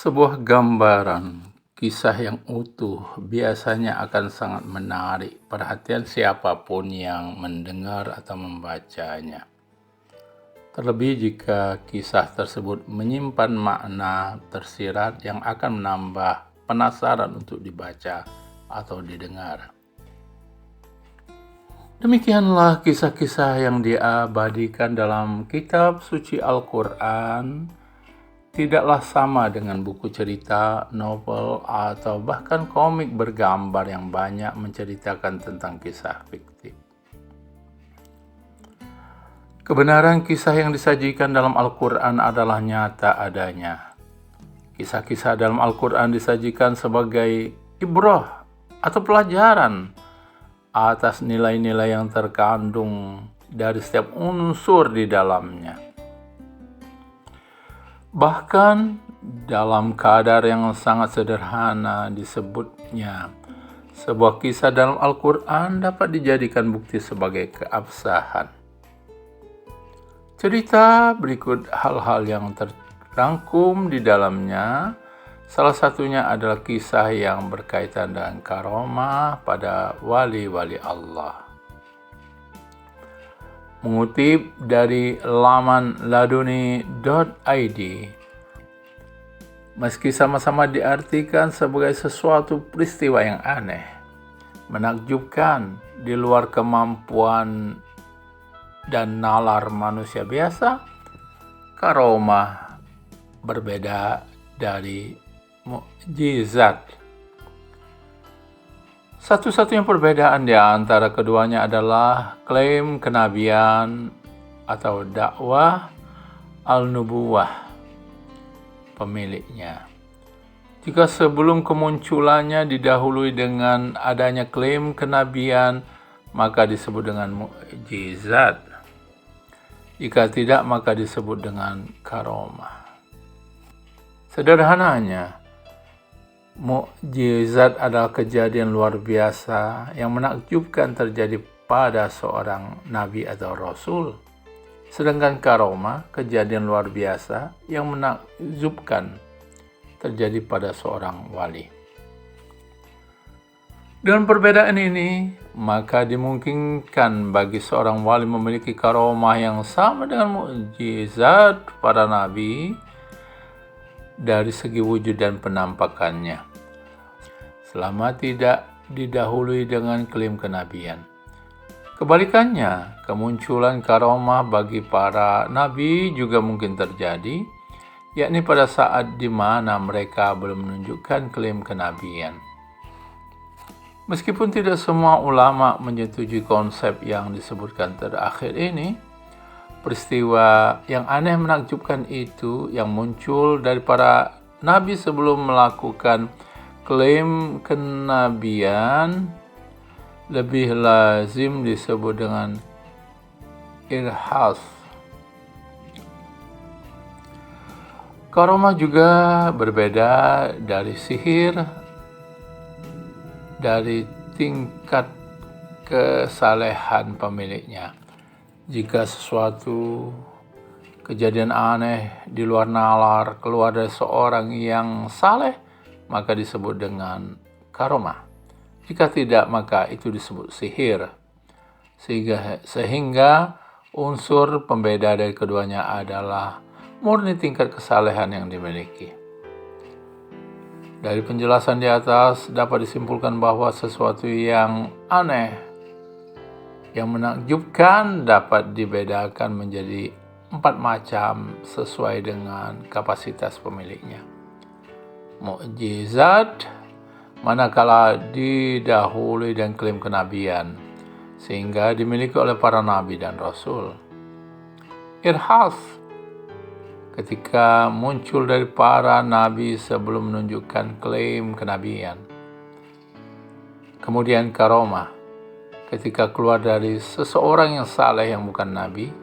Sebuah gambaran kisah yang utuh biasanya akan sangat menarik perhatian siapapun yang mendengar atau membacanya. Terlebih jika kisah tersebut menyimpan makna tersirat yang akan menambah penasaran untuk dibaca atau didengar. Demikianlah kisah-kisah yang diabadikan dalam kitab suci Al-Quran tidaklah sama dengan buku cerita, novel, atau bahkan komik bergambar yang banyak menceritakan tentang kisah fiktif. Kebenaran kisah yang disajikan dalam Al-Quran adalah nyata adanya. Kisah-kisah dalam Al-Quran disajikan sebagai ibrah atau pelajaran atas nilai-nilai yang terkandung dari setiap unsur di dalamnya. Bahkan dalam kadar yang sangat sederhana disebutnya, sebuah kisah dalam Al-Quran dapat dijadikan bukti sebagai keabsahan. Cerita berikut hal-hal yang terangkum di dalamnya. Salah satunya adalah kisah yang berkaitan dengan karomah pada wali-wali Allah. Mengutip dari laman laduni.id, meski sama-sama diartikan sebagai sesuatu peristiwa yang aneh, menakjubkan, di luar kemampuan dan nalar manusia biasa, karomah berbeda dari mukjizat. Satu-satunya perbedaan di antara keduanya adalah klaim kenabian atau dakwah al-nubuwah pemiliknya. Jika sebelum kemunculannya didahului dengan adanya klaim kenabian, maka disebut dengan mukjizat. Jika tidak, maka disebut dengan karomah. Sederhananya, mukjizat adalah kejadian luar biasa yang menakjubkan terjadi pada seorang nabi atau rasul. Sedangkan karomah, kejadian luar biasa yang menakjubkan terjadi pada seorang wali. Dengan perbedaan ini, maka dimungkinkan bagi seorang wali memiliki karomah yang sama dengan mukjizat para nabi dari segi wujud dan penampakannya, selama tidak didahului dengan klaim kenabian. Kebalikannya, kemunculan karomah bagi para nabi juga mungkin terjadi, yakni pada saat di mana mereka belum menunjukkan klaim kenabian. Meskipun tidak semua ulama menyetujui konsep yang disebutkan terakhir ini, peristiwa yang aneh menakjubkan itu yang muncul dari para nabi sebelum melakukan klaim kenabian lebih lazim disebut dengan irhas. Karomah juga berbeda dari sihir dari tingkat kesalehan pemiliknya. Jika sesuatu kejadian aneh di luar nalar keluar dari seorang yang saleh, maka disebut dengan karomah. Jika tidak, maka itu disebut sihir. Sehingga unsur pembeda dari keduanya adalah murni tingkat kesalehan yang dimiliki. Dari penjelasan di atas dapat disimpulkan bahwa sesuatu yang aneh, yang menakjubkan dapat dibedakan menjadi 4 macam sesuai dengan kapasitas pemiliknya. Mukjizat, manakala didahului dan klaim kenabian, sehingga dimiliki oleh para nabi dan rasul. Irhas, ketika muncul dari para nabi sebelum menunjukkan klaim kenabian. Kemudian karomah, ketika keluar dari seseorang yang saleh yang bukan nabi.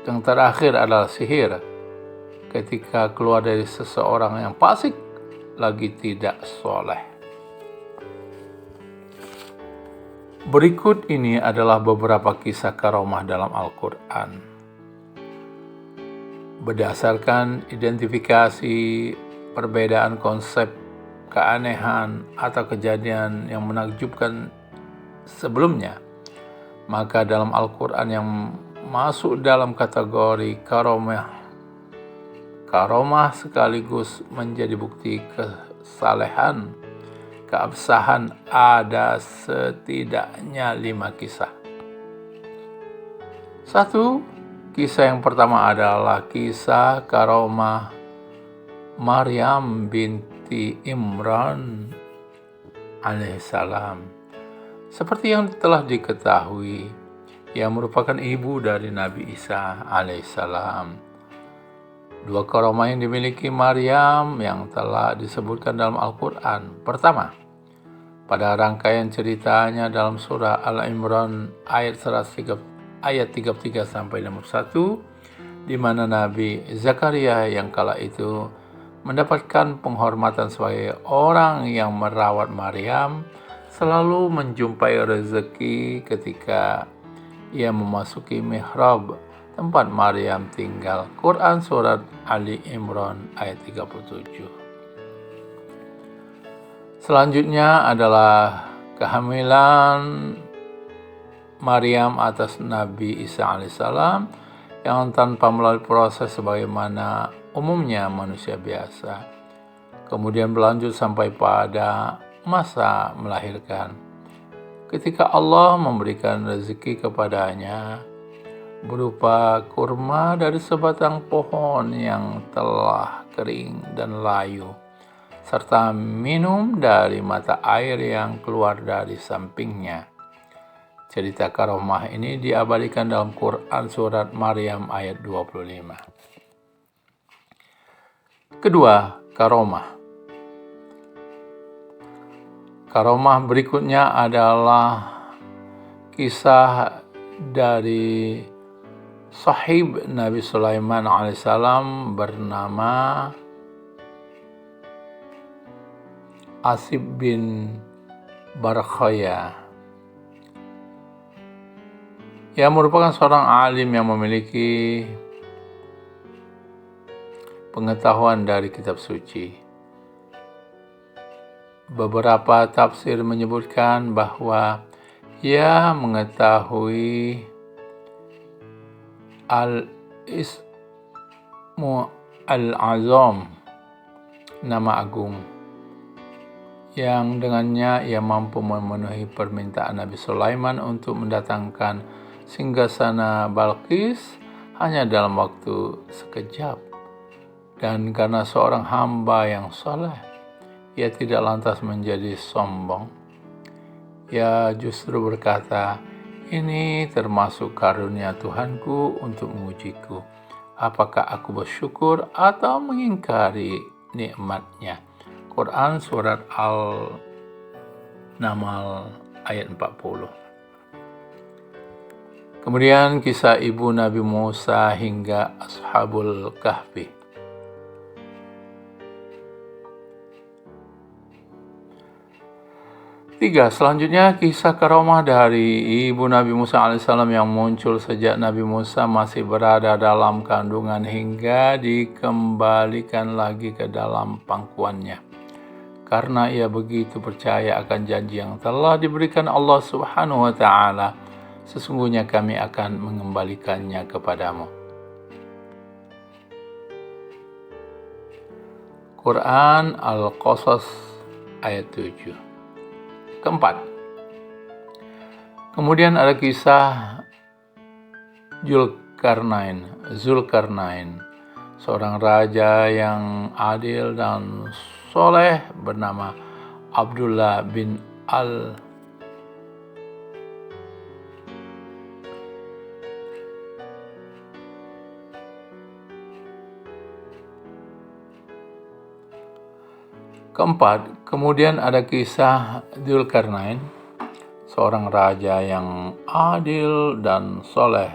Yang terakhir adalah sihir, ketika keluar dari seseorang yang fasik lagi tidak soleh. Berikut ini adalah beberapa kisah karomah dalam Al-Quran. berdasarkan identifikasi perbedaan konsep keanehan atau kejadian yang menakjubkan sebelumnya, maka dalam Al-Quran yang masuk dalam kategori karomah sekaligus menjadi bukti kesalehan, keabsahan, ada setidaknya 5 kisah. 1. Kisah yang pertama adalah kisah karomah Maryam binti Imran alaihissalam. Seperti yang telah diketahui, ia merupakan ibu dari Nabi Isa alaihissalam. 2 karomah yang dimiliki Maryam yang telah disebutkan dalam Al-Quran. Pertama, pada rangkaian ceritanya dalam surah Al-Imran ayat 33 sampai 51, di mana Nabi Zakaria yang kala itu mendapatkan penghormatan sebagai orang yang merawat Maryam, selalu menjumpai rezeki ketika ia memasuki mihrab tempat Maryam tinggal. Quran surat Ali Imran ayat 37. Selanjutnya adalah kehamilan Maryam atas Nabi Isa alaihissalam yang tanpa melalui proses sebagaimana umumnya manusia biasa. Kemudian berlanjut sampai pada masa melahirkan. Ketika Allah memberikan rezeki kepadanya berupa kurma dari sebatang pohon yang telah kering dan layu, serta minum dari mata air yang keluar dari sampingnya. Cerita karomah ini diabadikan dalam Quran surat Maryam ayat 25. Kedua, karomah. Karomah berikutnya adalah kisah dari sahib Nabi Sulaiman alaihissalam bernama Asib bin Barkhaya. Ia merupakan seorang alim yang memiliki pengetahuan dari kitab suci. Beberapa tafsir menyebutkan bahwa ia mengetahui Al-Ismu Al-Azam, nama agung, yang dengannya ia mampu memenuhi permintaan Nabi Sulaiman untuk mendatangkan singgasana Balqis hanya dalam waktu sekejap. Dan karena seorang hamba yang saleh, ia tidak lantas menjadi sombong. Ia justru berkata, "Ini termasuk karunia Tuhanku untuk mengujiku. Apakah aku bersyukur atau mengingkari nikmatnya?" Quran surat Al-Namal ayat 40. Kemudian kisah ibu Nabi Musa hingga Ashabul Kahfi. Tiga, selanjutnya kisah karomah dari ibu Nabi Musa alaihissalam yang muncul sejak Nabi Musa masih berada dalam kandungan hingga dikembalikan lagi ke dalam pangkuannya. Karena ia begitu percaya akan janji yang telah diberikan Allah Subhanahu wa Ta'ala, sesungguhnya kami akan mengembalikannya kepadamu. Quran Al-Qasas ayat 7. Keempat, kemudian ada kisah Zulkarnain, seorang raja yang adil dan soleh bernama Abdullah bin Al Keempat, kemudian ada kisah Zulkarnain, seorang raja yang adil dan soleh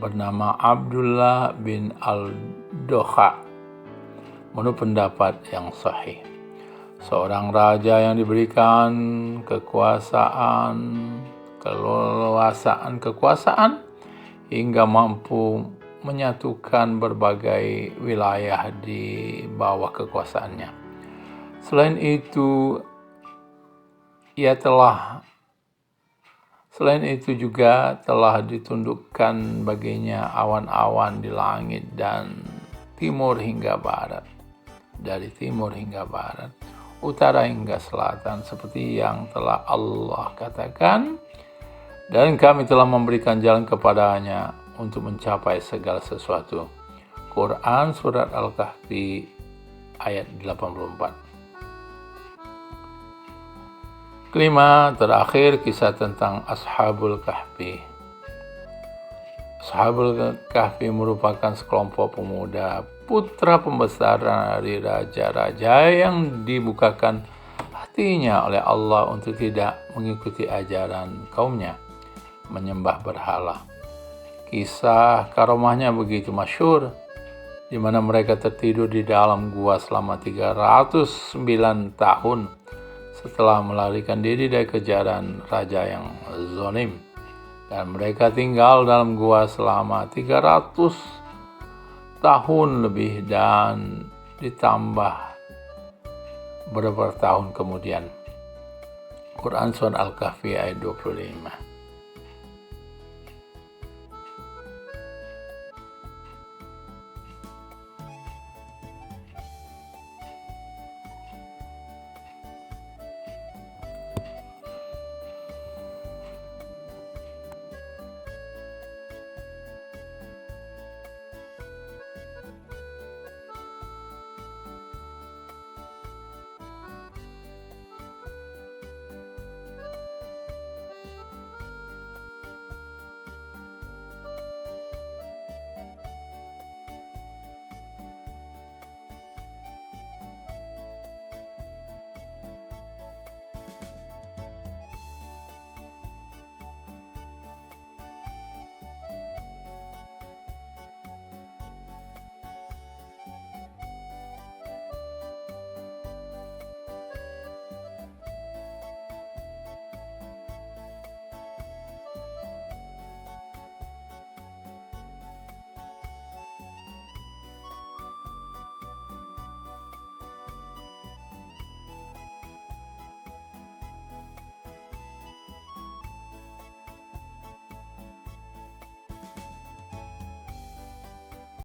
bernama Abdullah bin Al-Doha, menurut pendapat yang sahih. Seorang raja yang diberikan kekuasaan hingga mampu menyatukan berbagai wilayah di bawah kekuasaannya. Selain itu juga telah ditundukkan baginya awan-awan di langit dan timur hingga barat, dari timur hingga barat, utara hingga selatan, seperti yang telah Allah katakan, dan kami telah memberikan jalan kepadanya untuk mencapai segala sesuatu. Quran Surat Al-Kahfi ayat 84. Kelima, terakhir kisah tentang Ashabul Kahfi. Ashabul Kahfi merupakan sekelompok pemuda putra pembesar dari raja-raja yang dibukakan hatinya oleh Allah untuk tidak mengikuti ajaran kaumnya menyembah berhala. Kisah karomahnya begitu masyhur, di mana mereka tertidur di dalam gua selama 309 tahun setelah melarikan diri dari kejaran raja yang zalim. Dan mereka tinggal dalam gua selama 300 tahun lebih dan ditambah beberapa tahun kemudian. Quran Surat Al-Kahfi ayat 25.